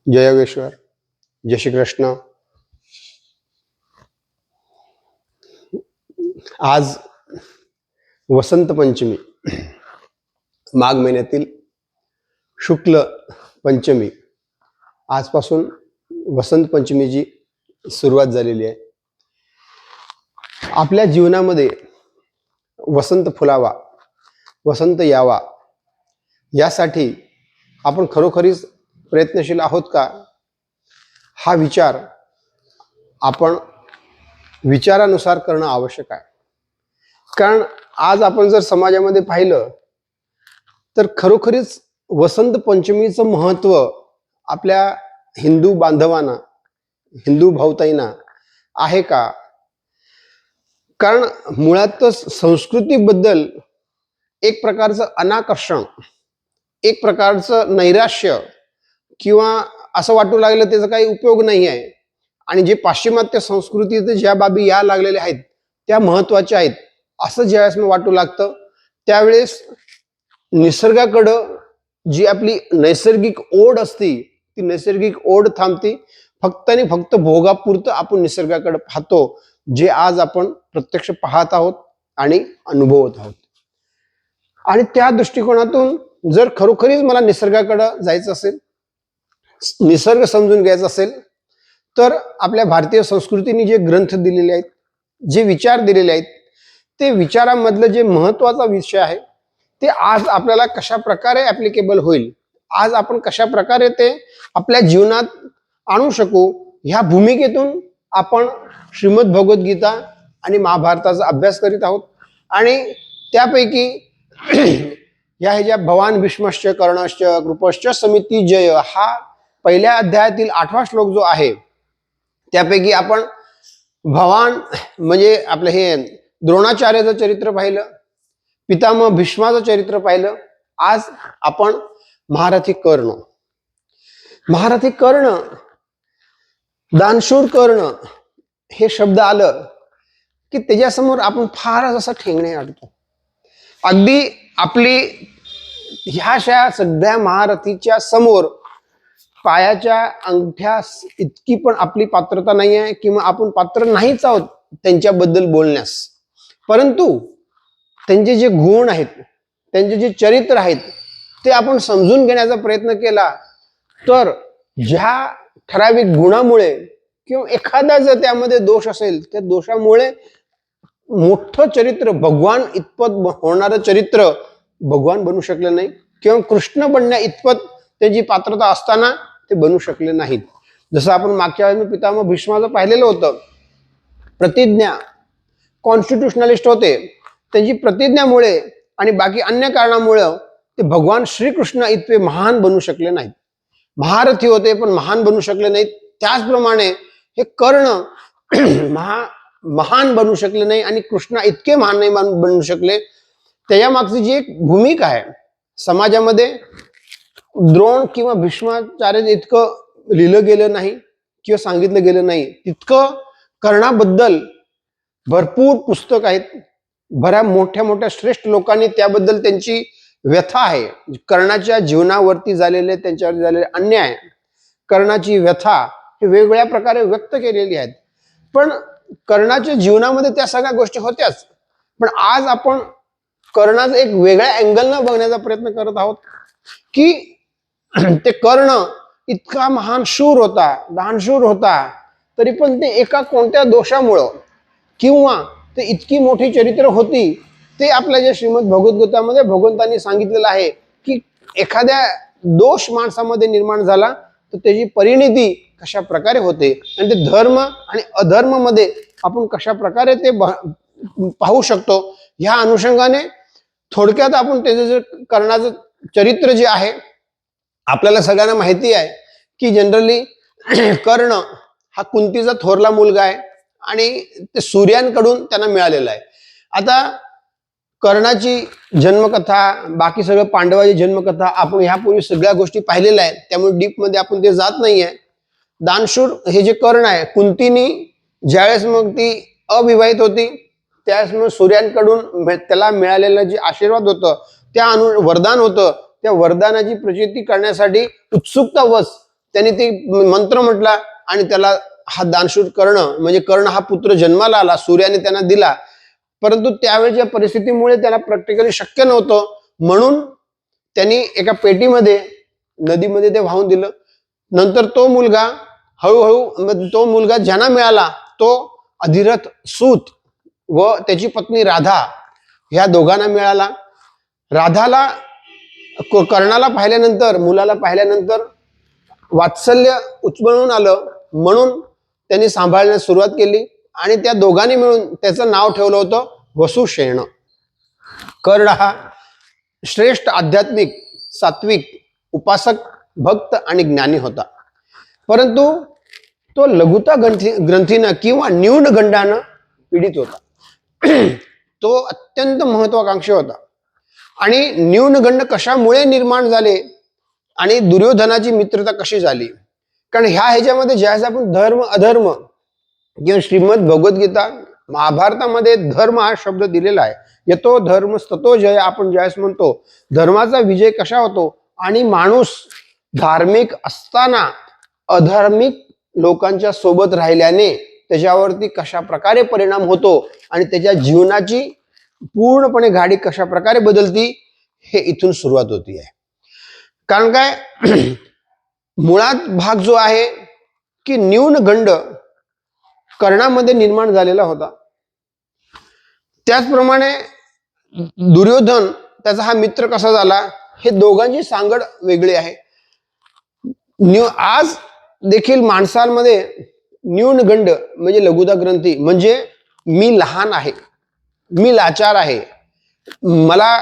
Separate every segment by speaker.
Speaker 1: जय योगेश्वर, जय श्री कृष्ण। आज वसंत पंचमी, माघ महिन्यातील शुक्ल पंचमी। आजपासून वसंत पंचमीची सुरुवात झालेली आहे। आपल्या जीवनामध्ये वसंत फुलावा, वसंत यावा, यासाठी आपण खरोखरीच प्रयत्नशील आहोत का? हा विचार आपण विचारानुसार करणं आवश्यक आहे। कारण आज आपण जर समाजामध्ये पाहिलं तर खरोखरीच वसंत पंचमीचं महत्त्व आपल्या हिंदू बांधवांना, हिंदू भाऊताईंना आहे का? कारण मुळातच संस्कृतीबद्दल एक प्रकारचं अनाकर्षण, एक प्रकारचं नैराश्य किंवा असं वाटू लागलं त्याचा काही उपयोग नाही आहे। आणि जे पाश्चिमात्य संस्कृतीत ज्या बाबी या लागलेल्या आहेत त्या महत्त्वाच्या आहेत असं ज्यावेळेस मी वाटू लागतं त्यावेळेस निसर्गाकडं जी आपली नैसर्गिक ओढ असती ती नैसर्गिक ओढ थांबती। फक्त आणि फक्त भोगापुरतं आपण निसर्गाकडे पाहतो, जे आज आपण प्रत्यक्ष पाहत आहोत आणि अनुभवत आहोत। आणि त्या दृष्टिकोनातून जर खरोखरीच मला निसर्गाकडे जायचं असेल, निसर्ग समजून घ्यायचा असेल, तर आपल्या भारतीय संस्कृतीने जे ग्रंथ दिलेले आहेत, जे विचार दिलेले आहेत, ते विचारामधलं जे महत्त्वाचा विषय आहे ते आज आपल्याला कशा प्रकारे ॲप्लिकेबल होईल, आज आपण कशा प्रकारे ते आपल्या जीवनात आणू शकू, ह्या भूमिकेतून आपण श्रीमद भगवद्गीता आणि महाभारताचा अभ्यास करीत आहोत। आणि त्यापैकी या ज्या भवान भीष्मश्च कर्णश्च कृपश्च समिती जय हा पहिल्या अध्यायातील 8वा श्लोक जो आहे त्यापैकी आपण भवान म्हणजे आपलं हे द्रोणाचार्याचं चरित्र पाहिलं, पितामह भीष्माचं चरित्र पाहिलं। आज आपण महारथी कर्ण, महारथी कर्ण, दानशूर कर्ण हे शब्द आलं की त्याच्यासमोर आपण फारच असं ठेंगणे आणतो। अगदी आपली ह्याशा सगळ्या महारथीच्या समोर पायाच्या अंगठ्या इतकी पण आपली पात्रता नाही आहे किंवा आपण पात्र नाहीच आहोत त्यांच्याबद्दल बोलण्यास। परंतु त्यांचे जे गुण आहेत, त्यांचे जे चरित्र आहेत ते आपण समजून घेण्याचा प्रयत्न केला तर ज्या ठराविक गुणामुळे किंवा एखादा जर त्यामध्ये दोष असेल त्या दोषामुळे मोठं चरित्र, भगवान इतपत होणारं चरित्र भगवान बनू शकले नाही किंवा कृष्ण बनण्या इतपत त्याची पात्रता असताना ते बनू शकले नाहीत। जसं आपण मागच्या वेळेस पितामह भीष्माचं पाहिलेलं होतं, प्रतिज्ञा, कॉन्स्टिट्यूशनलिस्ट होते, त्यांची प्रतिज्ञामुळे आणि बाकी अन्य कारणामुळं ते भगवान श्रीकृष्ण इतके महान बनू शकले नाहीत। महारथी होते पण महान बनू शकले नाहीत। त्याचप्रमाणे हे कर्ण महान बनू शकले नाही आणि कृष्ण इतके महान नाही बनू शकले। त्याच्या मागची जी एक भूमिका आहे समाजामध्ये, द्रोण किंवा भीष्माचार्य इतकं लिहिलं गेलं नाही किंवा सांगितलं गेलं नाही, तितकं कर्णाबद्दल भरपूर पुस्तक आहेत। बऱ्या मोठ्या मोठ्या श्रेष्ठ लोकांनी त्याबद्दल त्यांची व्यथा आहे, कर्णाच्या जीवनावरती झालेले, त्यांच्यावर झालेले अन्याय, कर्णाची व्यथा हे वेगवेगळ्या प्रकारे व्यक्त केलेली आहेत। पण कर्णाच्या जीवनामध्ये त्या सगळ्या गोष्टी होत्याच, पण आज आपण कर्णाचं एक वेगळ्या अँगलनं बघण्याचा प्रयत्न करत आहोत की ते कर्ण इतका महान शूर होता, दानशूर होता, तरी पण ते एका कोणत्या दोषामुळं किंवा ते इतकी मोठी चरित्र होती, ते आपल्या जे श्रीमद भगवद्गीतामध्ये भगवंतांनी सांगितलेलं आहे की एखाद्या दोष माणसामध्ये निर्माण झाला तर त्याची परिणिती कशा प्रकारे होते आणि ते धर्म आणि अधर्म मध्ये आपण कशा प्रकारे ते पाहू शकतो, ह्या अनुषंगाने थोडक्यात आपण त्याचं जे कर्णाचं चरित्र जे आहे आपल्याला सगळ्यांना माहिती आहे की जनरली कर्ण हा कुंतीचा थोरला मुलगा आहे आणि ते सूर्यांकडून त्यांना मिळालेला आहे। आता कर्णाची जन्मकथा, बाकी सगळं पांडवाची जन्मकथा आपण ह्यापूर्वी सगळ्या गोष्टी पाहिलेल्या आहेत, त्यामुळे डीप मध्ये आपण ते जात नाहीये। दानशूर हे जे कर्ण आहे, कुंतीनी ज्यावेळेस मग ती अविवाहित होती त्यावेळेस मग सूर्यांकडून त्याला मिळालेलं जे आशीर्वाद होतं, त्या वरदान होतं, त्या वरदानाची प्रचिती करण्यासाठी उत्सुकतावश त्यांनी ते मंत्र म्हटला आणि त्याला हा दानशूर कर्ण म्हणजे कर्ण हा पुत्र जन्माला आला, सूर्याने त्यांना दिला. परंतु त्यावेळेच्या परिस्थितीमुळे त्याला प्रॅक्टिकली शक्य नव्हतं, म्हणून त्यांनी एका पेटीमध्ये नदीमध्ये ते वाहून दिलं. नंतर तो मुलगा हळूहळू तो मुलगा ज्यांना मिळाला तो अधिरथ सूत व त्याची पत्नी राधा ह्या दोघांना मिळाला. राधाला कर्णाला पाहिल्यानंतर, मुलाला पाहिल्यानंतर वात्सल्य उचमळून आलं, म्हणून त्यांनी सांभाळण्यास सुरुवात केली आणि त्या दोघांनी मिळून त्याचं नाव ठेवलं होतं वसुषेण. कर्ण हा श्रेष्ठ आध्यात्मिक सात्विक उपासक भक्त आणि ज्ञानी होता, परंतु तो लघुता ग्रंथीनं किंवा न्यूनगंडानं पीडित होता. तो अत्यंत महत्वाकांक्षी होता. आणि न्यूनगंड कशामुळे निर्माण झाले आणि दुर्योधनाची मित्रता कशी झाली? कारण ह्याच्यामध्ये ज्यावेळेस आपण धर्म अधर्म किंवा श्रीमद भगवद्गीता महाभारतामध्ये धर्म हा शब्द दिलेला आहे. यतो धर्म ततो जय, आपण ज्यावेळेस म्हणतो धर्माचा विजय कशा होतो आणि माणूस धार्मिक असताना अधार्मिक लोकांच्या सोबत राहिल्याने त्याच्यावरती कशा प्रकारे परिणाम होतो आणि त्याच्या जीवनाची पूर्णपणे गाडी कशा प्रकारे बदलती, हे इथून सुरुवात होती आहे. कारण काय मुळात भाग जो आहे की न्यूनगंड कर्णामध्ये निर्माण झालेला होता. त्याचप्रमाणे दुर्योधन त्याचा हा मित्र कसा झाला, हे दोघांची सांगड वेगळी आहे. आज देखील माणसांमध्ये न्यूनगंड म्हणजे लघुता ग्रंथी म्हणजे मी लहान आहे, मी लाचार आहे, मला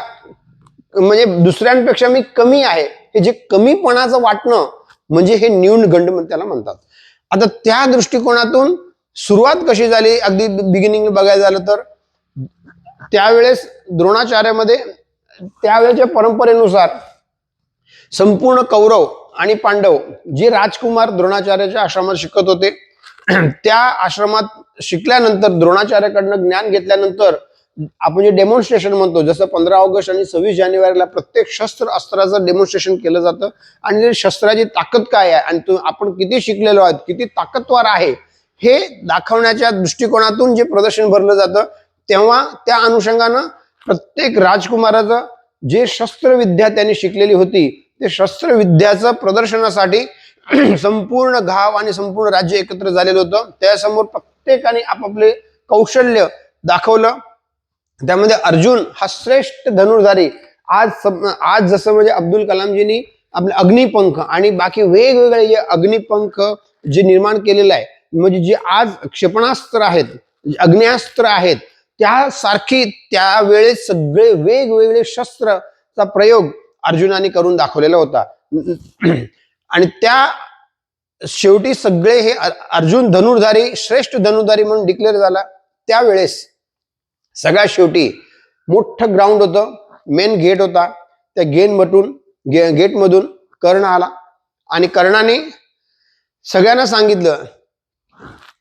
Speaker 1: म्हणजे दुसऱ्यांपेक्षा मी कमी आहे, हे जे कमीपणाचं वाटणं म्हणजे हे न्यूनगंड त्याला म्हणतात. आता त्या दृष्टिकोनातून सुरुवात कशी झाली, अगदी बिगिनिंग बघायला झालं तर त्यावेळेस द्रोणाचार्यामध्ये त्यावेळेच्या परंपरेनुसार संपूर्ण कौरव आणि पांडव जे राजकुमार द्रोणाचार्याच्या आश्रमात शिकत होते, त्या आश्रमात शिकल्यानंतर द्रोणाचार्याकडनं ज्ञान घेतल्यानंतर आपण जे डेमॉन्स्ट्रेशन म्हणतो, जसं 15 ऑगस्ट आणि 26 जानेवारीला प्रत्येक शस्त्र अस्त्राचं डेमॉन्स्ट्रेशन केलं जातं आणि शस्त्राची ताकद काय आहे आणि आपण किती शिकलेलो आहोत, किती ताकदवार आहे हे दाखवण्याच्या दृष्टिकोनातून जे प्रदर्शन भरलं जातं, तेव्हा त्या अनुषंगानं प्रत्येक राजकुमाराचं जे शस्त्रविद्या त्यांनी शिकलेली होती ते शस्त्रविद्याचं प्रदर्शनासाठी संपूर्ण गाव आणि संपूर्ण राज्य एकत्र झालेलं होतं. त्यासमोर प्रत्येकाने आपापले कौशल्य दाखवलं. त्यामध्ये अर्जुन हा श्रेष्ठ धनुर्धारी, आज जसं म्हणजे अब्दुल कलामजींनी आपले अग्निपंख आणि बाकी वेगवेगळे जे अग्निपंख जे निर्माण केलेलं आहे, म्हणजे जे आज क्षेपणास्त्र आहेत, अग्न्यास्त्र आहेत, त्यासारखी त्यावेळेस सगळे वेगवेगळे शस्त्रचा प्रयोग अर्जुनाने करून दाखवलेला होता. आणि त्या शेवटी सगळे हे अर्जुन धनुर्धारी श्रेष्ठ धनुर्धारी म्हणून डिक्लेअर झाला. त्यावेळेस सगळ्यात शेवटी मोठं ग्राउंड होतं, मेन गेट होता, त्या गेटमधून कर्ण आला आणि कर्णाने सगळ्यांना सांगितलं,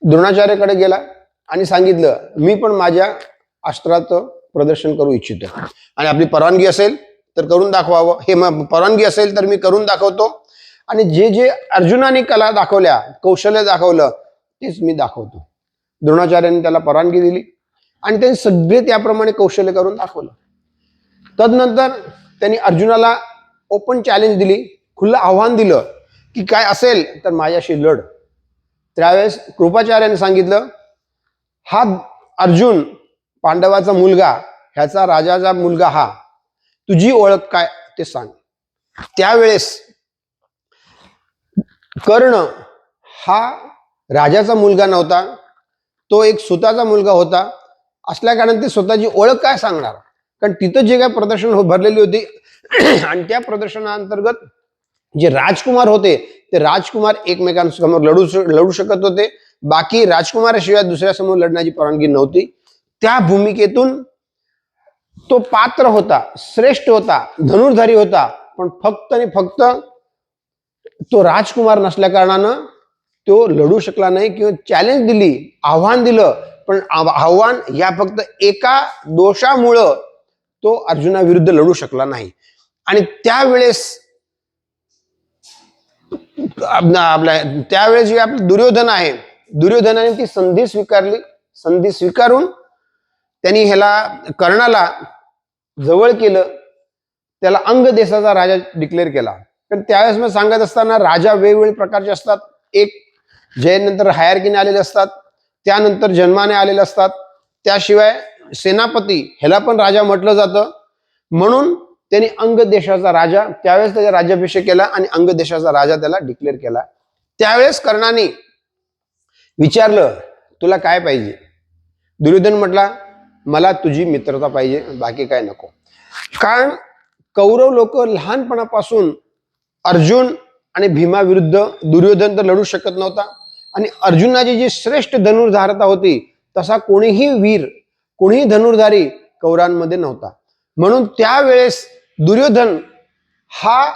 Speaker 1: द्रोणाचार्याकडे गेला आणि सांगितलं मी पण माझ्या अस्त्राचं प्रदर्शन करू इच्छितो आणि आपली परवानगी असेल तर करून दाखवावं, हे परवानगी असेल तर मी करून दाखवतो आणि जे जे अर्जुनाने कला दाखवल्या, कौशल्य दाखवलं तेच मी दाखवतो. द्रोणाचार्यांनी त्याला परवानगी दिली आणि त्यांनी सगळे त्याप्रमाणे कौशल्य करून दाखवलं. तदनंतर त्यांनी अर्जुनाला ओपन चॅलेंज दिली, खुलं आव्हान दिलं की काय असेल तर माझ्याशी लढ. त्यावेळेस कृपाचार्याने सांगितलं, हा अर्जुन पांडवाचा मुलगा, ह्याचा राजाचा मुलगा, हा तुझी ओळख काय ते सांग. त्यावेळेस कर्ण हा राजाचा मुलगा नव्हता, तो एक सुताचा मुलगा होता. असल्या कारण ते स्वतःची ओळख काय सांगणार, कारण तिथं जे काय प्रदर्शन भरलेली होती आणि त्या प्रदर्शनाअंतर्गत जे राजकुमार होते ते राजकुमार एकमेकांसमोर लढू शकत होते, बाकी राजकुमाराशिवाय दुसऱ्या समोर लढण्याची परवानगी नव्हती. त्या भूमिकेतून तो पात्र होता, श्रेष्ठ होता, धनुर्धारी होता, पण फक्त आणि फक्त तो राजकुमार नसल्या कारणानं तो लढू शकला नाही किंवा चॅलेंज दिली, आव्हान दिलं, पण आव्हान या फक्त एका दोषामुळं तो अर्जुनाविरुद्ध लढू शकला नाही. आणि त्यावेळेस आपल्या त्यावेळेस जे आपलं दुर्योधन आहे, दुर्योधनाने ती संधी स्वीकारली. संधी स्वीकारून त्यांनी ह्याला कर्णाला जवळ केलं, त्याला अंग देशाचा राजा डिक्लेअर केला. पण त्यावेळेस मी सांगत असताना राजा वेगवेगळे प्रकारचे असतात. एक जयनंतर हायरकीने आलेले असतात, त्यानंतर जन्माने आलेले असतात, त्याशिवाय सेनापती ह्याला पण राजा म्हटलं जातं. म्हणून त्यांनी अंग देशाचा राजा त्यावेळेस त्याचा राज्याभिषेक केला आणि अंग देशाचा राजा त्याला डिक्लेअर केला. त्यावेळेस कर्णाने विचारलं, तुला काय पाहिजे? दुर्योधन म्हटला, मला तुझी मित्रता पाहिजे, बाकी काय नको. कारण कौरव लोक लहानपणापासून अर्जुन आणि भीमा विरुद्ध दुर्योधन तर लढू शकत नव्हता, आणि अर्जुनाची जी श्रेष्ठ धनुर्धारता होती तसा कोणीही वीर, कोणीही धनुर्धारी कौरांमध्ये नव्हता. म्हणून त्यावेळेस दुर्योधन हा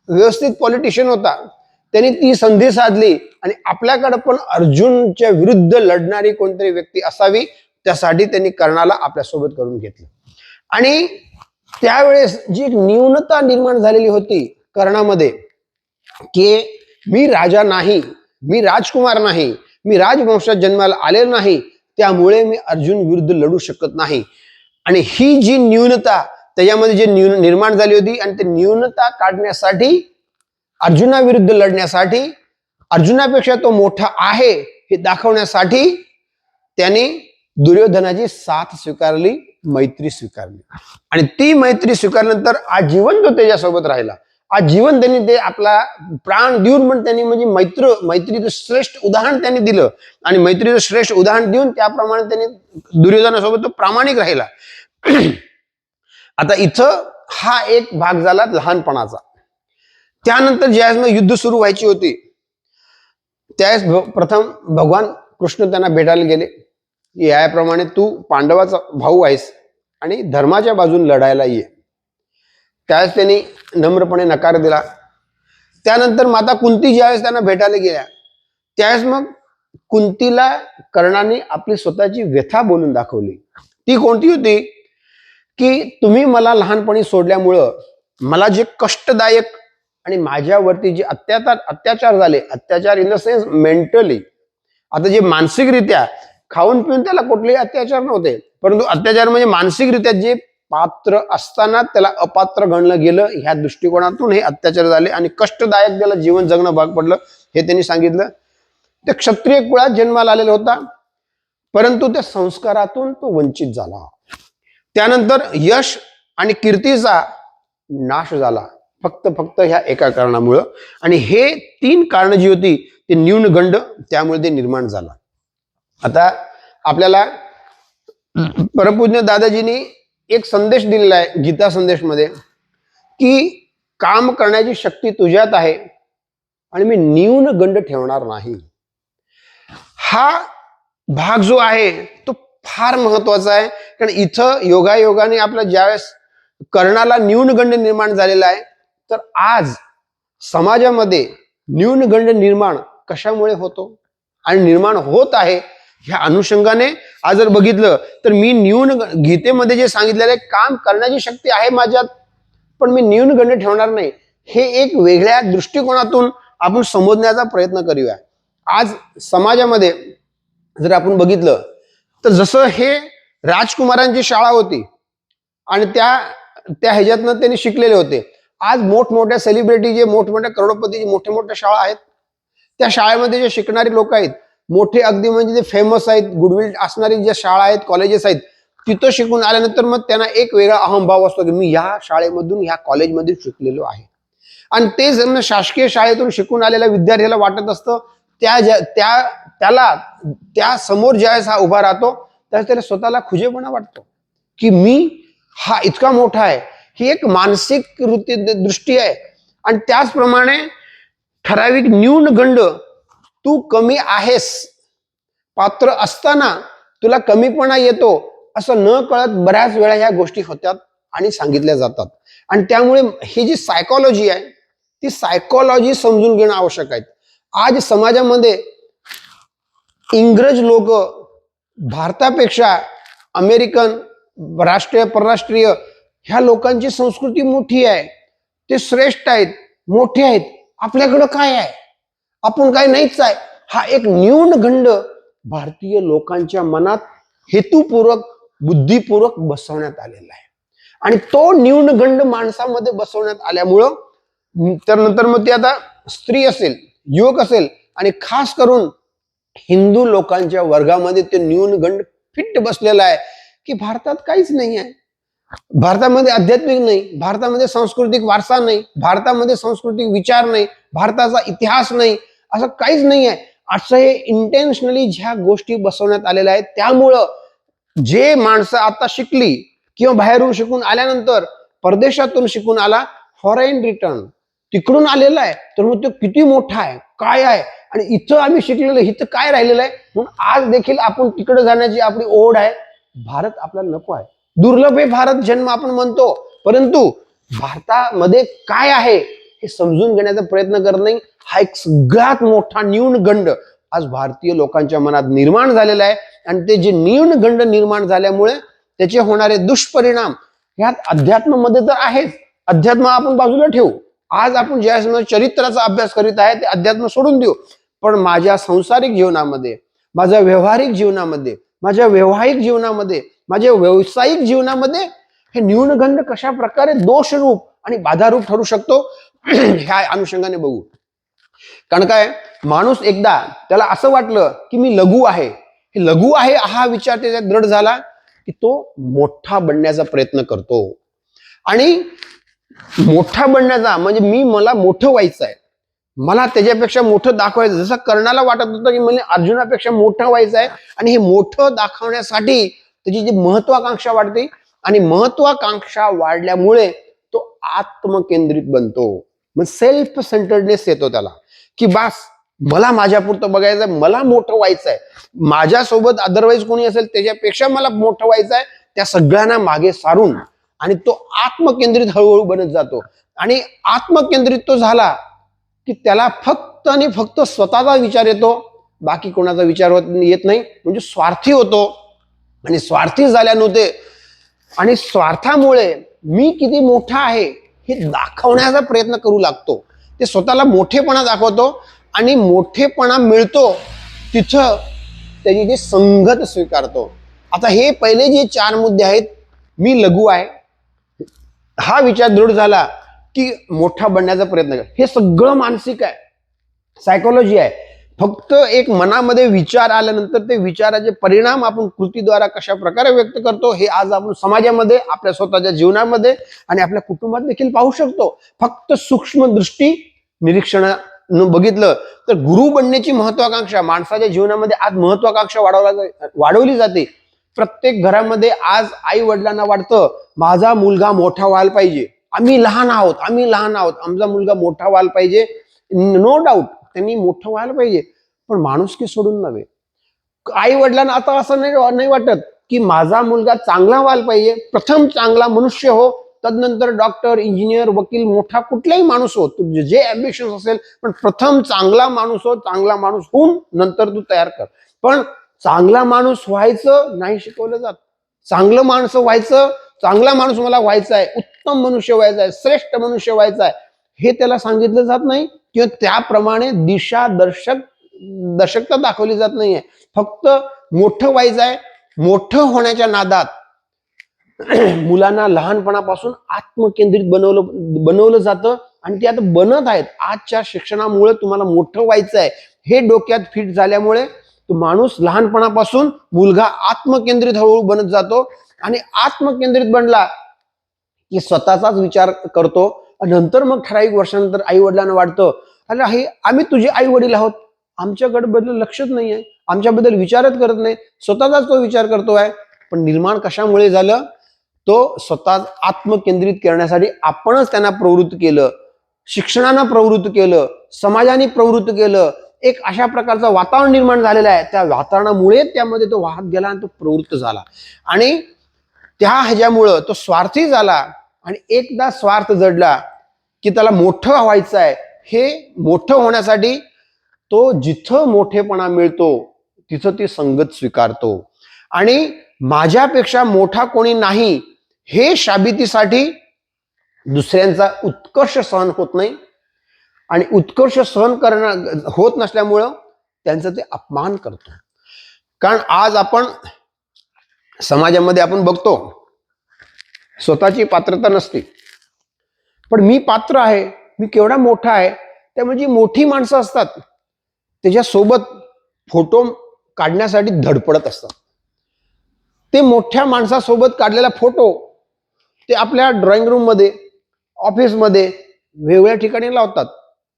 Speaker 1: व्यवस्थित पॉलिटिशियन होता. त्यांनी ती संधी साधली आणि आपल्याकडे पण अर्जुनच्या विरुद्ध लढणारी कोणतरी व्यक्ती असावी, त्यासाठी त्यांनी कर्णाला आपल्यासोबत करून घेतलं. आणि त्यावेळेस जी एक न्यूनता निर्माण झालेली होती कर्णामध्ये, की मी राजा नाही, मी राजकुमार नाही, मी राजवंशात जन्माला आलेलो नाही, त्यामुळे मी अर्जुन विरुद्ध लढू शकत नाही. आणि ही जी न्यूनता त्याच्यामध्ये जी निर्माण झाली होती, आणि ती न्यूनता काढण्यासाठी, अर्जुनाविरुद्ध लढण्यासाठी, अर्जुनापेक्षा तो मोठा आहे हे दाखवण्यासाठी त्याने दुर्योधनाची साथ स्वीकारली, मैत्री स्वीकारली. आणि ती मैत्री स्वीकारल्यानंतर आजीवन तो त्याच्यासोबत राहिला. आजीवन त्यांनी ते आपला प्राण देऊन पण त्यांनी म्हणजे मैत्रीचं श्रेष्ठ उदाहरण त्यांनी दिलं, आणि मैत्रीचं श्रेष्ठ उदाहरण देऊन त्याप्रमाणे त्यांनी दुर्योधनासोबत तो प्रामाणिक राहिला. आता इथं हा एक भाग झाला लहानपणाचा. त्यानंतर ज्यावेळेस मग युद्ध सुरू व्हायची होती, त्यावेळेस प्रथम भगवान कृष्ण त्यांना भेटायला गेले. याप्रमाणे तू पांडवाचा भाऊ आहेस आणि धर्माच्या बाजून लढायला ये. त्यावेळेस त्यांनी नम्रपणे नकार दिला. त्यानंतर माता कुंती ज्यावेळेस त्यांना भेटायला गेल्या, त्यावेळेस मग कुंतीला कर्णाने आपली स्वतःची व्यथा बोलून दाखवली. ती कोणती होती, की तुम्ही मला लहानपणी सोडल्यामुळं मला जे कष्टदायक आणि माझ्यावरती जे अत्याचार झाले, अत्याचार इन द सेन्स मेंटली, आता जे मानसिकरित्या, खाऊन पिऊन त्याला कुठलेही अत्याचार नव्हते, परंतु अत्याचार म्हणजे मानसिकरित्या जे पात्र असताना त्याला अपात्र गणलं गेलं, ह्या दृष्टिकोनातून हे अत्याचार झाले आणि कष्टदायक त्याला जीवन जगणं भाग पडलं, हे त्यांनी सांगितलं. ते क्षत्रिय कुळात जन्माला आलेला होता, परंतु त्या संस्कारातून तो वंचित झाला. त्यानंतर यश आणि कीर्तीचा नाश झाला फक्त ह्या एका कारणामुळं. आणि हे 3 कारण जी होती ते न्यूनगंड, त्यामुळे ते निर्माण झाला. आता आपल्याला परमपूज्य दादाजींनी एक संदेश दिलेला आहे गीता संदेशमध्ये, की काम करण्याची शक्ती तुझ्यात आहे आणि मी न्यूनगंड ठेवणार नाही. हा भाग जो आहे तो फार महत्वाचा आहे. कारण इथं योगायोगाने आपल्या ज्यावेळेस कर्णाला न्यूनगंड निर्माण झालेला आहे, तर आज समाजामध्ये न्यूनगंड निर्माण कशामुळे होतो आणि निर्माण होत आहे, ह्या अनुषंगाने आज जर बघितलं तर मी गीतेमध्ये जे सांगितलेलं आहे, काम करण्याची शक्ती आहे माझ्यात, पण मी न्यूनगंड ठेवणार नाही, हे एक वेगळ्या दृष्टिकोनातून आपण समजण्याचा प्रयत्न करूया. आज समाजामध्ये जर आपण बघितलं तर जसं हे राजकुमारांची शाळा होती आणि त्या ह्याच्यातनं त्यांनी शिकलेले होते, आज मोठमोठ्या सेलिब्रिटी जे मोठमोठ्या करोडपती मोठ्या शाळा आहेत, त्या शाळेमध्ये जे शिकणारे लोक आहेत, मोठे अगदी म्हणजे जे फेमस आहेत, गुडविल असणारी ज्या शाळा आहेत, कॉलेजेस आहेत, तिथं शिकून आल्यानंतर मग त्यांना एक वेगळा अहंभाव असतो की मी ह्या शाळेमधून ह्या कॉलेजमध्ये शिकलेलो आहे. आणि ते शासकीय शाळेतून शिकून आलेल्या विद्यार्थ्याला वाटत असतं त्याला त्या समोर ज्यावेळेस हा उभा राहतो त्यावेळेस त्याला स्वतःला खुजेपणा वाटतो की मी हा इतका मोठा आहे. ही एक मानसिक दृष्टी आहे. आणि त्याचप्रमाणे ठराविक न्यूनगंड, तू कमी आहेस, पात्र असताना तुला कमीपणा येतो, असं न कळत बऱ्याच वेळा ह्या गोष्टी होतात आणि सांगितल्या जातात. आणि त्यामुळे ही जी सायकोलॉजी आहे ती सायकोलॉजी समजून घेणं आवश्यक आहे. आज समाजामध्ये इंग्रज लोक भारतापेक्षा अमेरिकन, राष्ट्रीय परराष्ट्रीय ह्या लोकांची संस्कृती मोठी आहे, ते श्रेष्ठ आहेत, मोठे आहेत. आपल्याकडं काय आहे? आपण काही नाहीच आहे, हा एक न्यूनगंड भारतीय लोकांच्या मनात हेतुपूर्वक बुद्धिपूर्वक बसवण्यात आलेला आहे. आणि तो न्यूनगंड माणसामध्ये बसवण्यात आल्यामुळं तर नंतर मग ते आता स्त्री असेल, युवक असेल, आणि खास करून हिंदू लोकांच्या वर्गामध्ये ते न्यूनगंड फिट बसलेला आहे की भारतात काहीच नाही आहे, भारतामध्ये आध्यात्मिक नाही, भारतामध्ये सांस्कृतिक वारसा नाही, भारतामध्ये सांस्कृतिक विचार नाही, भारताचा इतिहास नाही, असं काहीच नाही आहे. असं हे इंटेन्शनली ज्या गोष्टी बसवण्यात आलेल्या आहेत, त्यामुळं जे माणसं आता शिकली किंवा बाहेरून शिकून आल्यानंतर परदेशातून शिकून आला, फॉरेन रिटर्न तिकडून आलेला आहे, तर मग तो किती मोठा आहे, काय आहे, आणि इथं आम्ही शिकलेलं, इथं काय राहिलेलं आहे, म्हणून आज देखील आपण तिकडे जाण्याची आपली ओढ आहे. भारत आपल्याला नको आहे, दुर्लभ भारत जन्म आपण म्हणतो, परंतु भारतामध्ये काय आहे हे समजून घेण्याचा प्रयत्न करत नाही. हा एक सगळ्यात मोठा न्यूनगंड आज भारतीय लोकांच्या मनात निर्माण झालेला आहे. आणि ते जे न्यूनगंड निर्माण झाल्यामुळे त्याचे होणारे दुष्परिणाम ह्यात अध्यात्मामध्ये तर आहेच. अध्यात्म आपण बाजूला ठेवू, आज आपण ज्या चरित्राचा अभ्यास करीत आहे ते अध्यात्म सोडून देऊ, पण माझ्या सांसारिक जीवनामध्ये, माझ्या व्यवहारिक जीवनामध्ये, माझ्या वैवाहिक जीवनामध्ये, माझ्या व्यावसायिक जीवनामध्ये हे न्यूनगंड कशा प्रकारे दोषरूप आणि बाधारूप ठरू शकतो ह्या अनुषंगाने बघू. कारण काय, माणूस एकदा त्याला असं वाटलं की मी लघु आहे, हे लघु आहे हा विचार त्याच्यात दृढ झाला की तो मोठा बनण्याचा प्रयत्न करतो. आणि मोठा बनण्याचा म्हणजे मला मोठं व्हायचं आहे, मला त्याच्यापेक्षा मोठं दाखवायचं, जसं कर्णाला वाटत होतं की मला अर्जुनापेक्षा मोठं व्हायचं आहे, आणि हे मोठं दाखवण्यासाठी त्याची जी महत्वाकांक्षा वाढते, आणि महत्वाकांक्षा वाढल्यामुळे तो आत्मकेंद्रित बनतो. मग सेल्फ सेंटर्डनेस येतो त्याला, की बास मला माझ्यापुरतं बघायचं, मला मोठं व्हायचं आहे, माझ्यासोबत अदरवाईज कोणी असेल त्याच्यापेक्षा मला मोठं व्हायचं आहे, त्या सगळ्यांना मागे सारून, आणि तो आत्मकेंद्रित हळूहळू बनत जातो. आणि आत्मकेंद्रित तो झाला की त्याला फक्त आणि फक्त स्वतःचा विचार येतो, बाकी कोणाचा विचार येत नाही, म्हणजे स्वार्थी होतो. आणि स्वार्थी झाल्यानंतर आणि स्वार्थामुळे मी किती मोठा आहे हे दाखवण्याचा प्रयत्न करू लागतो, ते स्वतःला मोठेपणा दाखवतो, आणि मोठेपणा मिळतो तिथं त्याची जी संगत स्वीकारतो. आता हे पहिले जे 4 मुद्दे आहेत, मी लघु आहे हा विचार दृढ झाला की मोठा बनण्याचा प्रयत्न कर, हे सगळं मानसिक आहे, सायकोलॉजी आहे. फक्त एक मनामध्ये विचार आल्यानंतर ते विचाराचे परिणाम आपण कृतीद्वारा कशा प्रकारे व्यक्त करतो हे आज आपण समाजामध्ये, आपल्या स्वतःच्या जीवनामध्ये आणि आपल्या कुटुंबात देखील पाहू शकतो. फक्त सूक्ष्म दृष्टी निरीक्षणानं बघितलं तर गुरु बनण्याची महत्वाकांक्षा माणसाच्या जीवनामध्ये आज महत्वाकांक्षा वाढवली जाते. प्रत्येक घरामध्ये आज आई वडिलांना वाटतं माझा मुलगा मोठा व्हायला पाहिजे, आम्ही लहान आहोत, आमचा मुलगा मोठा व्हायला पाहिजे. नो डाऊट त्यांनी मोठं व्हायला पाहिजे, पण माणुसकी सोडून नव्हे. आई वडिलांना आता असं नाही वाटत की माझा मुलगा चांगला व्हायला पाहिजे, प्रथम चांगला मनुष्य हो, तदनंतर डॉक्टर, इंजिनियर, वकील, मोठा कुठलाही माणूस हो, तुझे जे अम्बिशन असेल, पण प्रथम चांगला माणूस हो, चांगला माणूस होऊन नंतर तू तयार कर. पण चांगला माणूस व्हायचं नाही शिकवलं जात. चांगलं माणसं व्हायचं, चांगला माणूस मला व्हायचा आहे, उत्तम मनुष्य व्हायचा आहे, श्रेष्ठ मनुष्य व्हायचा आहे, हे त्याला सांगितलं जात नाही, किंवा त्याप्रमाणे दिशा दर्शकता दाखवली जात नाहीये. फक्त मोठं व्हायचं आहे, मोठं होण्याच्या नादात मुलांना लहानपणापासून आत्मकेंद्रित बनवलं जातं, आणि ते आता बनत आहेत. आजच्या शिक्षणामुळे तुम्हाला मोठं व्हायचं आहे हे डोक्यात फिट झाल्यामुळे तो माणूस लहानपणापासून मुलगा आत्मकेंद्रित हळूहळू बनत जातो, आणि आत्मकेंद्रित बनला की स्वतःचाच विचार करतो. नंतर मग ठराविक वर्षानंतर आई वडिलांना वाटतं अरे हे आम्ही तुझे आई वडील आहोत, आमच्याकडे बद्दल लक्षच नाही आहे, आमच्याबद्दल विचारच करत नाही, स्वतःचाच तो विचार करतोय. पण निर्माण कशामुळे झालं, तो स्वतः आत्मकेंद्रित करण्यासाठी आपणच त्यांना प्रवृत्त केलं, शिक्षणानं प्रवृत्त केलं, समाजाने प्रवृत्त केलं. एक अशा प्रकारचं वातावरण निर्माण झालेलं आहे, त्या वातावरणामुळे त्यामध्ये तो वाहत गेला आणि तो प्रवृत्त झाला, आणि त्या ह्याच्यामुळं तो स्वार्थी झाला. आणि एकदा स्वार्थ जडला की त्याला मोठं व्हायचं आहे, हे मोठं होण्यासाठी तो जिथं मोठेपणा मिळतो तिथं ती संगत स्वीकारतो. आणि माझ्यापेक्षा मोठा कोणी नाही हे साबितीसाठी दुसऱ्यांचा उत्कर्ष सहन होत नाही, आणि उत्कर्ष सहन करणं होत नसल्यामुळं त्यांचं ते अपमान करतो. कारण आज आपण समाजामध्ये आपण बघतो, स्वतःची पात्रता नसते, पण मी पात्र आहे, मी केवढा मोठा आहे, त्यामुळे जी मोठी माणसं असतात त्याच्यासोबत फोटो काढण्यासाठी धडपडत असतात. ते मोठ्या माणसासोबत काढलेला फोटो ते आपल्या ड्रॉइंग रूम मध्ये, ऑफिसमध्ये, वेगवेगळ्या ठिकाणी लावतात.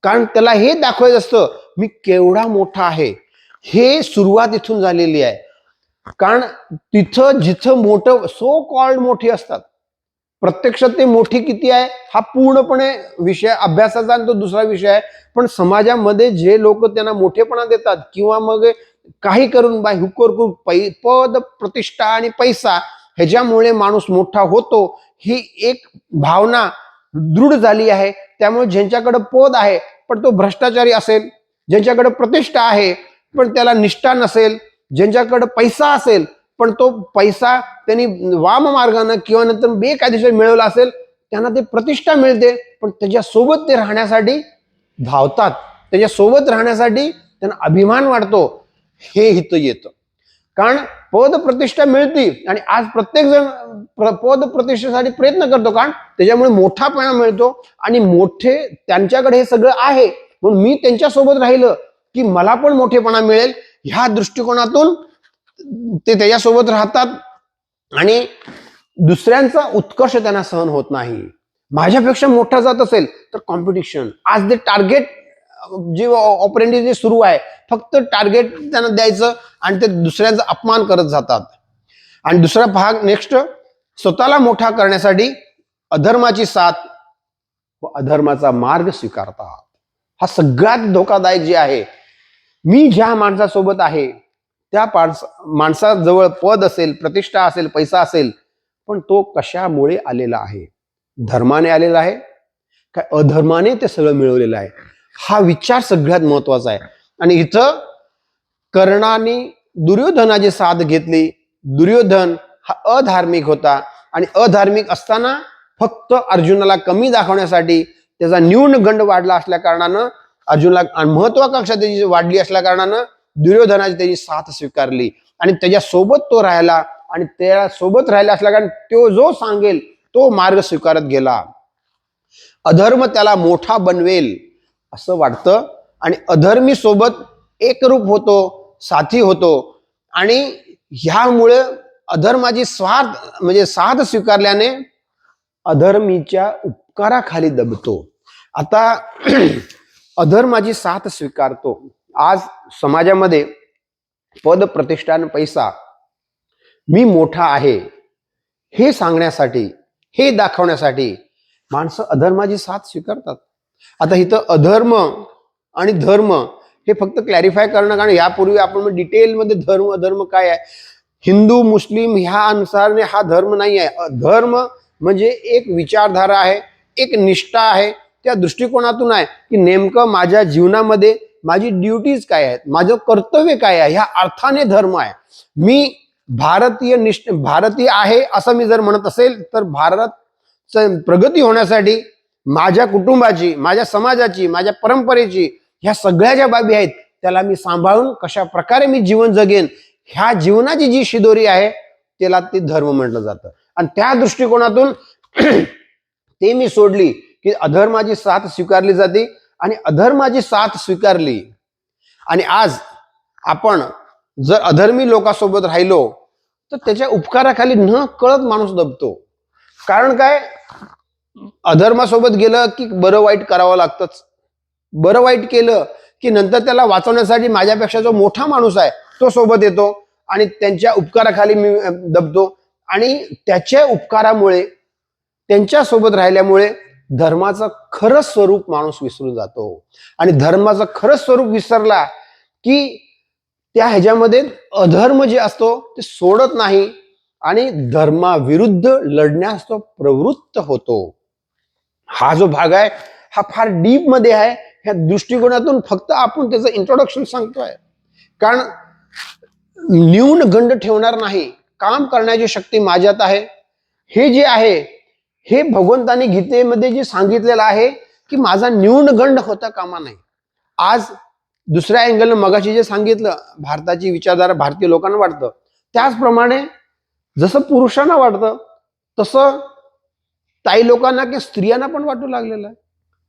Speaker 1: कारण त्याला हे दाखवायचं असतं मी केवढा मोठा आहे. हे सुरुवात इथून झालेली आहे. कारण तिथं जिथं मोठं सो कॉल्ड मोठी असतात, प्रत्यक्षात ते मोठी किती आहे हा पूर्णपणे विषय अभ्यासाचा आणि तो दुसरा विषय आहे. पण समाजामध्ये जे लोक त्यांना मोठेपणा देतात किंवा मग काही करून बाय हुकूर पद, प्रतिष्ठा आणि पैसा ह्याच्यामुळे माणूस मोठा होतो, ही एक भावना दृढ झाली आहे. त्यामुळे ज्यांच्याकडे पद आहे पण तो भ्रष्टाचारी असेल, ज्यांच्याकडे प्रतिष्ठा आहे पण त्याला निष्ठा नसेल, ज्यांच्याकडे पैसा असेल पण तो पैसा त्यांनी वाम मार्गाने किंवा नंतर बेकायदेशीर मिळवला असेल, त्यांना ते प्रतिष्ठा मिळते, पण त्याच्यासोबत ते राहण्यासाठी धावतात, त्याच्यासोबत राहण्यासाठी त्यांना अभिमान वाटतो. हे इथं येतं. कारण पद प्रतिष्ठा मिळते आणि आज प्रत्येक जण पद प्रतिष्ठेसाठी प्रयत्न करतो, कारण त्याच्यामुळे मोठापणा मिळतो आणि मोठे त्यांच्याकडे हे सगळं आहे म्हणून मी त्यांच्यासोबत राहिलं की मला पण मोठेपणा मिळेल, ह्या दृष्टिकोनातून ते त्याच्यासोबत राहतात. आणि दुसऱ्यांचा उत्कर्ष त्यांना सहन होत नाही. माझ्यापेक्षा मोठा जात असेल तर कॉम्पिटिशन, आज ते टार्गेट जे ऑपरेंडिंग जे सुरू आहे, फक्त टार्गेट त्यांना द्यायचं आणि ते दुसऱ्यांचा अपमान करत जातात. आणि दुसरा भाग नेक्स्ट, स्वतःला मोठा करण्यासाठी अधर्माची साथ व अधर्माचा मार्ग स्वीकारतात. हा सगळ्यात धोकादायक जे आहे. मी ज्या माणसासोबत आहे त्या माणसाजवळ पद असेल, प्रतिष्ठा असेल, पैसा असेल, पण तो कशामुळे आलेला आहे? धर्माने आलेला आहे काय अधर्माने ते सगळं मिळवलेलं आहे? हा विचार सगळ्यात महत्वाचा आहे. आणि इथं कर्णाने दुर्योधनाची साथ घेतली. दुर्योधन हा अधार्मिक होता आणि अधार्मिक असताना फक्त अर्जुनाला कमी दाखवण्यासाठी त्याचा न्यूनगंड वाढला असल्या कारणानं, अर्जुनाला महत्वाकांक्षा त्याची वाढली असल्या कारणानं दुर्योधनाची त्याची साथ स्वीकारली आणि त्याच्यासोबत तो राहिला. आणि त्या सोबत राहिला असल्या कारण तो जो सांगेल तो मार्ग स्वीकारत गेला. अधर्म त्याला मोठा बनवेल असं वाटतं आणि अधर्मी सोबत एकरूप होतो, साथी होतो. आणि ह्यामुळे अधर्माची स्वार्थ म्हणजे साथ स्वीकारल्याने अधर्मीच्या उपकाराखाली दबतो. आता अधर्माची साथ स्वीकारतो. आज समाजामध्ये पद, प्रतिष्ठा आणि पैसा, मी मोठा आहे हे सांगण्यासाठी, हे दाखवण्यासाठी माणसं अधर्माची साथ स्वीकारतात. आता इथं अधर्म आणि धर्म हे फक्त क्लॅरिफाय करणं, कारण यापूर्वी आपण डिटेलमध्ये धर्म अधर्म काय आहे, हिंदू मुस्लिम ह्या अनुसारने हा धर्म नाही आहे. धर्म म्हणजे एक विचारधारा आहे, एक निष्ठा आहे, त्या दृष्टिकोनातून आहे की नेमकं माझ्या जीवनामध्ये माझी ड्युटीज काय आहेत, माझं कर्तव्य काय आहे, ह्या अर्थाने धर्म आहे. मी भारतीय आहे असं मी जर म्हणत असेल तर भारत प्रगती होण्यासाठी माझ्या कुटुंबाची, माझ्या समाजाची, माझ्या परंपरेची, ह्या सगळ्या ज्या बाबी आहेत त्याला मी सांभाळून कशा प्रकारे मी जीवन जगेन, ह्या जीवनाची जी शिदोरी आहे त्याला ते धर्म म्हटलं जातं. आणि त्या दृष्टिकोनातून ते मी सोडली की अधर्माची साथ स्वीकारली जाते आणि अधर्माची साथ स्वीकारली. आणि आज आपण जर अधर्मी लोकांसोबत राहिलो तर त्याच्या उपकाराखाली न कळत माणूस दबतो. कारण काय, अधर्मासोबत गेलं की बरं वाईट करावं लागतंच. बरं वाईट केलं की नंतर त्याला वाचवण्यासाठी माझ्यापेक्षा जो मोठा माणूस आहे तो सोबत येतो आणि त्यांच्या उपकाराखाली मी दबतो. आणि त्याच्या उपकारामुळे, त्यांच्या सोबत राहिल्यामुळे धर्माचं खरं स्वरूप माणूस विसरून जातो. आणि धर्माचं खरं स्वरूप विसरला की त्या ह्याच्यामध्ये अधर्म जे असतो ते सोडत नाही आणि धर्माविरुद्ध लढण्यास तो प्रवृत्त होतो. हा जो भाग आहे हा फार डीप मध्ये आहे. ह्या दृष्टिकोनातून फक्त आपण त्याचं इंट्रोडक्शन सांगतोय. कारण न्यूनगंड ठेवणार नाही, काम करण्याची शक्ती माझ्यात आहे. हे जे आहे हे भगवंताने गीतेमध्ये जे सांगितलेलं आहे की माझा न्यूनगंड होता कामा नाही. आज दुसऱ्या अँगलनं मगाशी जे सांगितलं, भारताची विचारधारा भारतीय लोकांना वाटतं, त्याचप्रमाणे जसं पुरुषांना वाटतं तसं ताई लोकांना की स्त्रियांना पण वाटू लागलेलं आहे.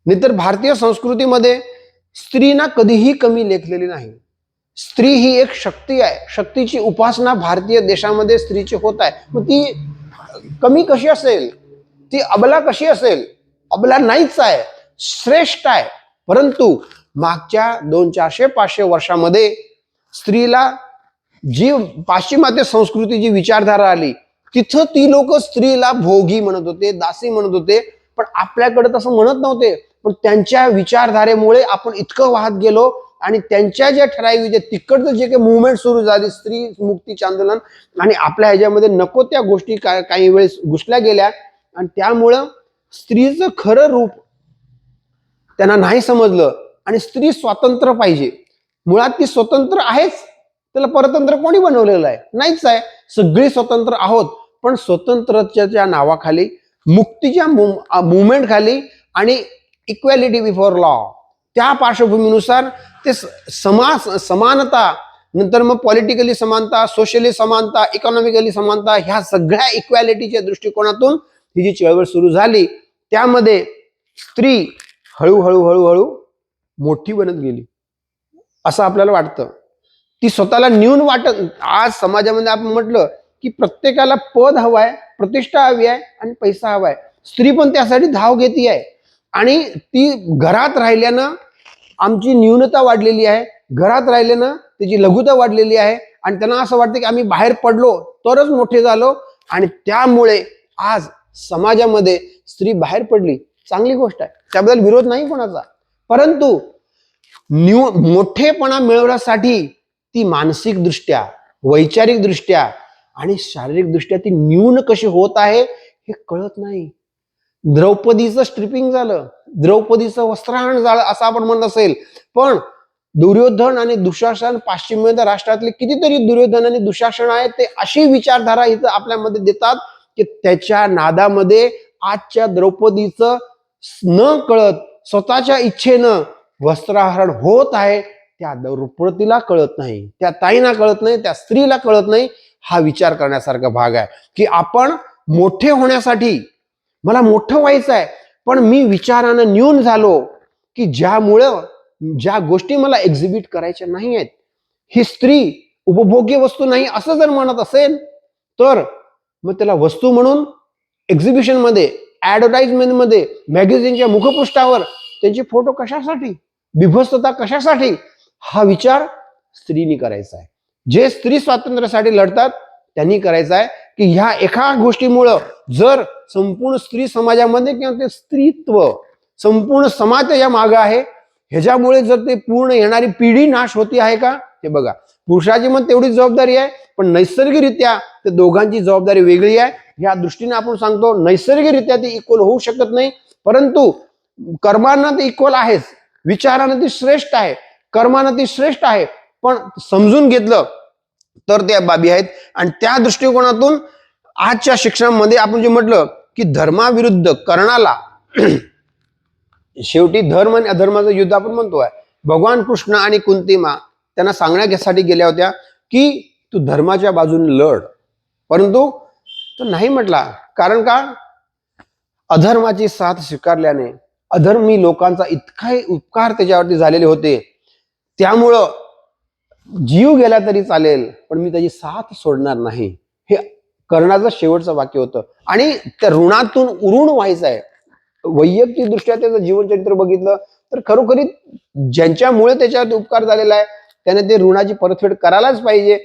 Speaker 1: नाहीतर भारतीय संस्कृतीमध्ये स्त्रीना कधीही कमी लेखलेली नाही. स्त्री ही एक शक्ती आहे. शक्तीची उपासना भारतीय देशामध्ये स्त्रीची होत आहे. मग ती कमी कशी असेल, ती अबला कशी असेल? अबला नाहीच आहे, श्रेष्ठ आहे. परंतु मागच्या 200-400-500 वर्षामध्ये स्त्रीला जी पाश्चिमात्य संस्कृती जी विचारधारा आली, तिथं ती लोक स्त्रीला भोगी म्हणत होते, दासी म्हणत होते. पण आपल्याकडे तसं म्हणत नव्हते. पण त्यांच्या विचारधारेमुळे आपण इतकं वाहत गेलो आणि त्यांच्या ज्या ठराविक तिकडचं जे काही मुवमेंट सुरू झाली, स्त्री मुक्तीचे आंदोलन, आणि आपल्या ह्याच्यामध्ये नको त्या गोष्टी काही वेळेस घुसल्या गेल्या आणि त्यामुळं स्त्रीचं खरं रूप त्यांना नाही समजलं. आणि स्त्री स्वतंत्र पाहिजे. मुळात ती स्वतंत्र आहेच, त्याला परतंत्र कोणी बनवलेलं आहे? नाहीच आहे. सगळी स्वतंत्र आहोत, पण स्वतंत्रतेच्या नावाखाली, मुक्तीच्या मुवमेंट खाली आणि इक्वॅलिटी बिफोर लॉ त्या पार्श्वभूमीनुसार ते समानता, नंतर मग पॉलिटिकली समानता, सोशली समानता, इकॉनॉमिकली समानता, ह्या सगळ्या इक्वॅलिटीच्या दृष्टिकोनातून ही जी चळवळ सुरू झाली, त्यामध्ये स्त्री हळूहळू हळूहळू मोठी बनत गेली असं आपल्याला वाटतं. ती स्वतःला न्यून वाटत. आज समाजामध्ये आपण म्हटलं की प्रत्येकाला पद हवाय, प्रतिष्ठा हवी आहे आणि पैसा हवाय. स्त्री पण त्यासाठी धाव घेती आहे. आणि ती घरात राहिल्यानं आमची न्यूनता वाढलेली आहे, घरात राहिल्यानं त्याची लघुता वाढलेली आहे. आणि त्यांना असं वाटतं की आम्ही बाहेर पडलो तरच मोठे झालो. आणि त्यामुळे आज समाजामध्ये स्त्री बाहेर पडली, चांगली गोष्ट आहे, त्याबद्दल विरोध नाही कोणाचा. परंतु मोठेपणा मिळवण्यासाठी ती मानसिक दृष्ट्या, वैचारिक दृष्ट्या आणि शारीरिक दृष्ट्या ती न्यून कशी होत आहे हे कळत नाही. द्रौपदीचं स्ट्रिपिंग झालं, द्रौपदीचं वस्त्रहरण झालं असं आपण म्हणत असेल, पण दुर्योधन आणि दुःशासन, पाश्चिमात्य राष्ट्रातले कितीतरी दुर्योधन आणि दुःशासन आहेत, ते अशी विचारधारा इथं आपल्यामध्ये देतात की त्याच्या नादामध्ये आजच्या द्रौपदीचं न कळत स्वतःच्या इच्छेनं वस्त्रहरण होत आहे, त्या द्रौपदीला कळत नाही, त्या ताईंना कळत नाही, त्या स्त्रीला कळत नाही. हा विचार करण्यासारखा भाग आहे की आपण मोठे होण्यासाठी, मला मोठं व्हायचं आहे, पण मी विचारानं न्यून झालो की ज्यामुळं ज्या गोष्टी मला एक्झिबिट करायच्या नाही आहेत, ही स्त्री उपभोग्य वस्तू नाही असं जर म्हणत असेल, तर मग त्याला वस्तू म्हणून एक्झिबिशन मध्ये, ऍडव्हर्टाइजमेंट मध्ये, मॅगझिनच्या मुखपृष्ठावर त्यांचे फोटो कशासाठी, बिभत्सता कशासाठी, हा विचार स्त्रीनी करायचा आहे. जे स्त्री स्वातंत्र्यासाठी लढतात त्यांनी करायचा आहे की ह्या एका गोष्टीमुळं जर संपूर्ण स्त्री समाजामध्ये किंवा ते स्त्रीत्व संपूर्ण समाज त्याच्या मागे आहे, ह्याच्यामुळे जर ते पूर्ण येणारी पिढी नाश होती आहे का, हे बघा. पुरुषाची मग तेवढीच जबाबदारी आहे, पण नैसर्गिकरित्या ते दोघांची जबाबदारी वेगळी आहे. या दृष्टीने आपण सांगतो नैसर्गिकरित्या ते इक्वल होऊ शकत नाही, परंतु कर्मानं ते इक्वल आहेच, विचारानं ती श्रेष्ठ आहे, कर्मानं ती श्रेष्ठ आहे. पण समजून घेतलं तर त्या बाबी आहेत. आणि त्या दृष्टिकोनातून आजच्या शिक्षणामध्ये आपण जे म्हटलं की धर्माविरुद्ध कर्णाला शेवटी धर्म आणि अधर्माचं युद्ध आपण म्हणतोय. भगवान कृष्ण आणि कुंतीमा त्यांना सांगण्यासाठी गेल्या होत्या की तू धर्माच्या बाजूने लढ, परंतु तो नाही म्हटला. कारण का? अधर्माची साथ स्वीकारल्याने अधर्मी लोकांचा इतका उपकार त्याच्यावरती झालेले होते, त्यामुळं जीव गेला तरी चालेल पण मी त्याची साथ सोडणार नाही, हे कर्णाचं शेवटचं वाक्य होतं. आणि त्या ऋणातून उरून व्हायचं आहे. वैयक्तिक दृष्ट्या त्याचं जीवनचरित्र बघितलं तर खरोखरी ज्यांच्यामुळे त्याच्यावरती उपकार झालेला आहे त्याने ते ऋणाची परतफेड करायलाच पाहिजे,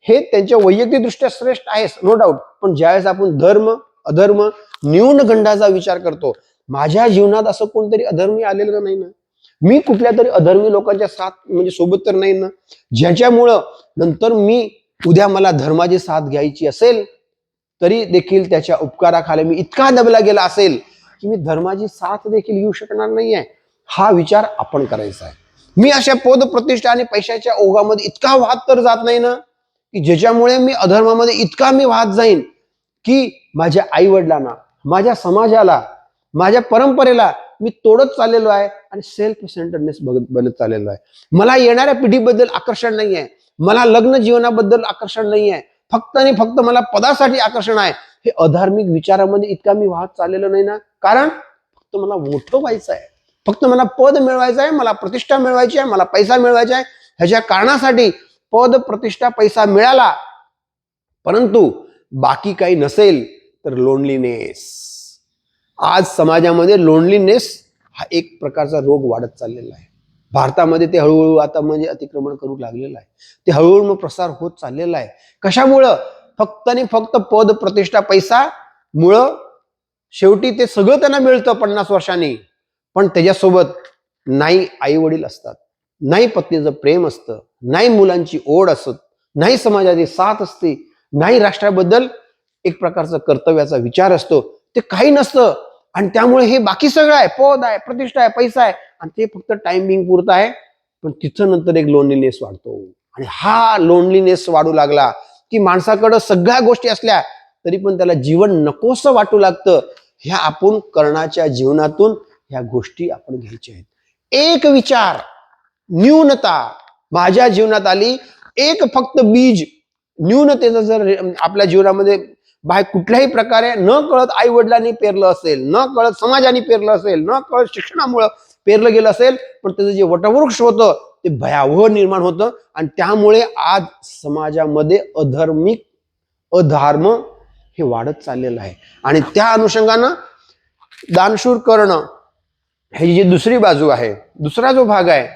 Speaker 1: हे त्यांच्या वैयक्तिक दृष्ट्या श्रेष्ठ आहे, नो डाऊट. पण ज्यावेळेस आपण धर्म अधर्म न्यूनगंडाचा विचार करतो, माझ्या जीवनात असं कोणतरी अधर्मी आलेलं नाही ना, मी कुठल्या तरी अधर्मी लोकांच्या साथ म्हणजे सोबत तर नाही ना, ज्याच्यामुळं नंतर मी उद्या मला धर्माची साथ घ्यायची असेल तरी देखील त्याच्या उपकाराखाली मी इतका दबला गेला असेल की मी धर्माची साथ देखील घेऊ शकणार नाहीये. हा विचार आपण करायचा आहे. मी अशा पद प्रतिष्ठा आणि पैशाच्या ओघामध्ये इतका वाहत तर जात नाही ना की ज्याच्यामुळे मी अधर्मामध्ये इतका मी वाहत जाईन की माझ्या आई वडिलांना, माझ्या समाजाला, माझ्या परंपरेला मी तोडत चाललेलो आहे आणि सेल्फ सेंटर्डनेस बनत चाललेलो आहे. मला येणाऱ्या पिढीबद्दल आकर्षण नाही आहे, मला लग्न जीवनाबद्दल आकर्षण नाही आहे, फक्त आणि फक्त मला पदासाठी आकर्षण आहे. हे अधार्मिक विचारामध्ये इतका मी वाहत चाललेलो नाही ना, कारण फक्त मला मोठं व्हायचं आहे, फक्त मला पद मिळवायचं आहे, मला प्रतिष्ठा मिळवायची आहे, मला पैसा मिळवायचा आहे. ह्याच्या कारणासाठी पद प्रतिष्ठा पैसा मिळाला, परंतु बाकी काही नसेल तर लोनलीनेस. आज समाजामध्ये लोनलीनेस हा एक प्रकारचा रोग वाढत चाललेला आहे. भारतामध्ये ते हळूहळू आता म्हणजे अतिक्रमण करू लागलेलं आहे. ते हळूहळू मग प्रसार होत चाललेला आहे. कशामुळं? फक्त आणि फक्त पद प्रतिष्ठा पैसा मुळं शेवटी ते सगळं त्यांना मिळतं 50 वर्षांनी, पण त्याच्यासोबत नाही आई वडील असतात, नाही पत्नीचं प्रेम असतं, नाही मुलांची ओढ असत, नाही समाजाची साथ असते, नाही राष्ट्राबद्दल एक प्रकारचा कर्तव्याचा विचार असतो. ते काही नसतं आणि त्यामुळे हे बाकी सगळं आहे, पद आहे, प्रतिष्ठा आहे, पैसा आहे आणि ते फक्त टाइमिंग पुरतं आहे. पण तिथं नंतर एक लोनलीनेस वाढतो आणि हा लोनलीनेस वाढू लागला की माणसाकडं सगळ्या गोष्टी असल्या तरी पण त्याला जीवन नकोसं वाटू लागतं. ह्या आपण कर्णाच्या जीवनातून ह्या गोष्टी आपण घ्यायच्या आहेत. एक विचार न्यूनता माझ्या जीवनात आली, एक फक्त बीज न्यूनतेचं जर आपल्या जीवनामध्ये बाहेर कुठल्याही प्रकारे न कळत आई वडिलांनी पेरलं असेल, न कळत समाजाने पेरलं असेल, न कळत शिक्षणामुळे पेरलं गेलं असेल, पण त्याचं जे वटवृक्ष होतं ते भयावह निर्माण होतं आणि त्यामुळे आज समाजामध्ये अधर्म हे वाढत चाललेलं आहे. आणि त्या अनुषंगानं दानशूर करणं ह्याची जी दुसरी बाजू आहे, दुसरा जो भाग आहे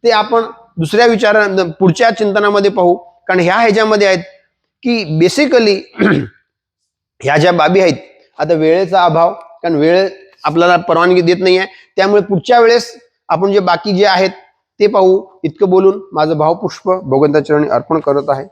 Speaker 1: ते आपण दुसऱ्या पुढच्या चिंतनामध्ये पाहू. कारण ह्याच्यामध्ये आहेत की बेसिकली ह्या ज्या बाबी आहेत, आता वेळेचा अभाव, कारण वेळ आपल्याला परवानगी देत नाही आहे, त्यामुळे पुढच्या वेळेस आपण जे बाकी जे आहेत ते पाहू. इतकं बोलून माझं भावपुष्प भगवंताचरणी अर्पण करत आहे.